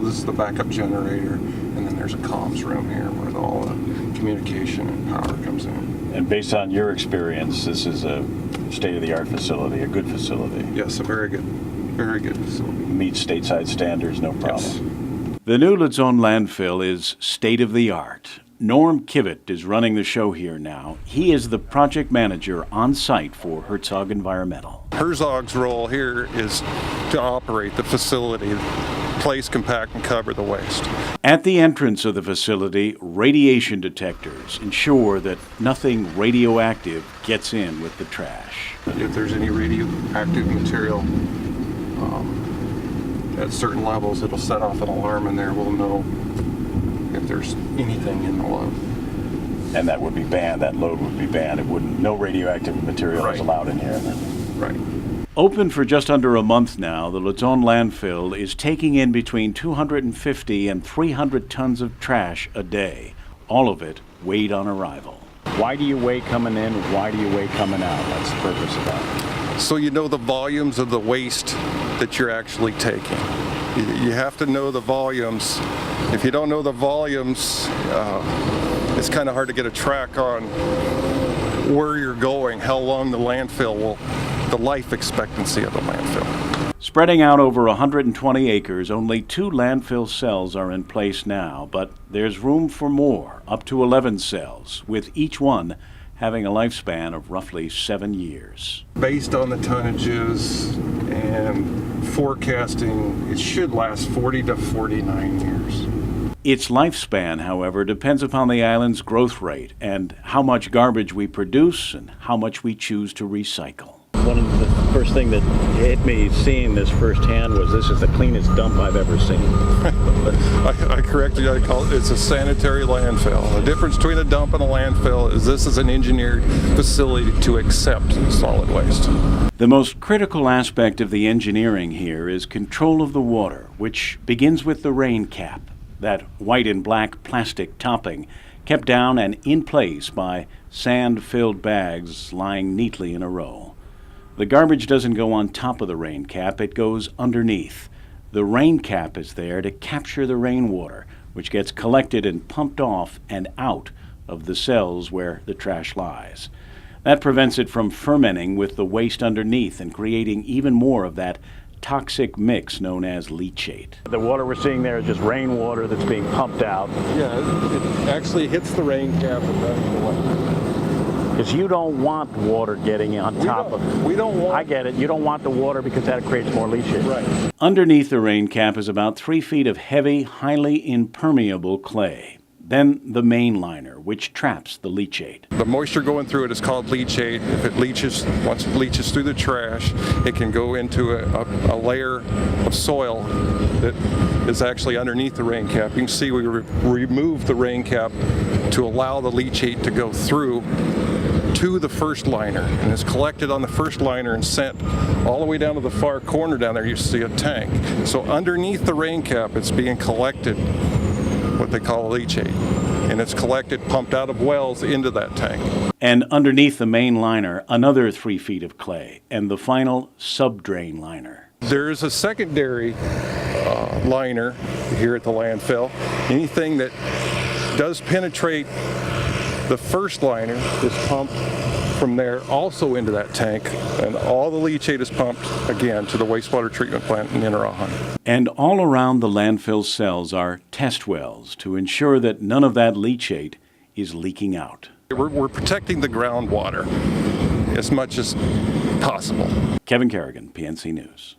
This is the backup generator, and then there's a comms room here where all the communication and power comes in. And based on your experience, this is a state-of-the-art facility, a good facility. Yes, a very good facility. Meets stateside standards, no problem. Yes. The new Layon landfill is state-of-the-art. Norm Kivett is running the show here now. He is the project manager on site for Herzog Environmental. Herzog's role here is to operate the facility, place, compact, and cover the waste. At the entrance of the facility, radiation detectors ensure that nothing radioactive gets in with the trash. If there's any radioactive material at certain levels, it'll set off an alarm in there. We'll know if there's anything in the load. And that would be banned, that load would be banned. It wouldn't, no radioactive material is allowed in here. Right. Open for just under a month now, the Layon landfill is taking in between 250 and 300 tons of trash a day, all of it weighed on arrival. Why do you weigh coming in? Why do you weigh coming out? That's the purpose of that. So you know the volumes of the waste that you're actually taking. You have to know the volumes. If you don't know the volumes, it's kind of hard to get a track on where you're going, how long the landfill will, the life expectancy of the landfill. Spreading out over 120 acres, only 2 landfill cells are in place now, but there's room for more, up to 11 cells, with each one having a lifespan of roughly 7 years. Based on the tonnages and forecasting, it should last 40 to 49 years. Its lifespan, however, depends upon the island's growth rate and how much garbage we produce and how much we choose to recycle. One of the first thing that hit me seeing this firsthand was this is the cleanest dump I've ever seen. I correctly call it's a sanitary landfill. The difference between a dump and a landfill is this is an engineered facility to accept solid waste. The most critical aspect of the engineering here is control of the water, which begins with the rain cap, that white and black plastic topping kept down and in place by sand-filled bags lying neatly in a row. The garbage doesn't go on top of the rain cap, it goes underneath. The rain cap is there to capture the rainwater, which gets collected and pumped off and out of the cells where the trash lies. That prevents it from fermenting with the waste underneath and creating even more of that toxic mix known as leachate. The water we're seeing there is just rainwater that's being pumped out. Yeah, it actually hits the rain cap and runs away. Because you don't want water getting on top of it. We don't want. I get it. You don't want the water because that creates more leachate. Right. Underneath the rain cap is about 3 feet of heavy, highly impermeable clay. Then the main liner, which traps the leachate. The moisture going through it is called leachate. If it leaches, once it leaches through the trash, it can go into a layer of soil that is actually underneath the rain cap. You can see we remove the rain cap to allow the leachate to go through to the first liner, and it's collected on the first liner and sent all the way down to the far corner down there. You see a tank. So underneath the rain cap, it's being collected, what they call leachate, and it's collected, pumped out of wells into that tank. And underneath the main liner, another 3 feet of clay, and the final sub-drain liner. There is a secondary liner here at the landfill. Anything that does penetrate the first liner is pumped from there also into that tank, and all the leachate is pumped again to the wastewater treatment plant in Interahon. And all around the landfill cells are test wells to ensure that none of that leachate is leaking out. We're protecting the groundwater as much as possible. Kevin Kerrigan, PNC News.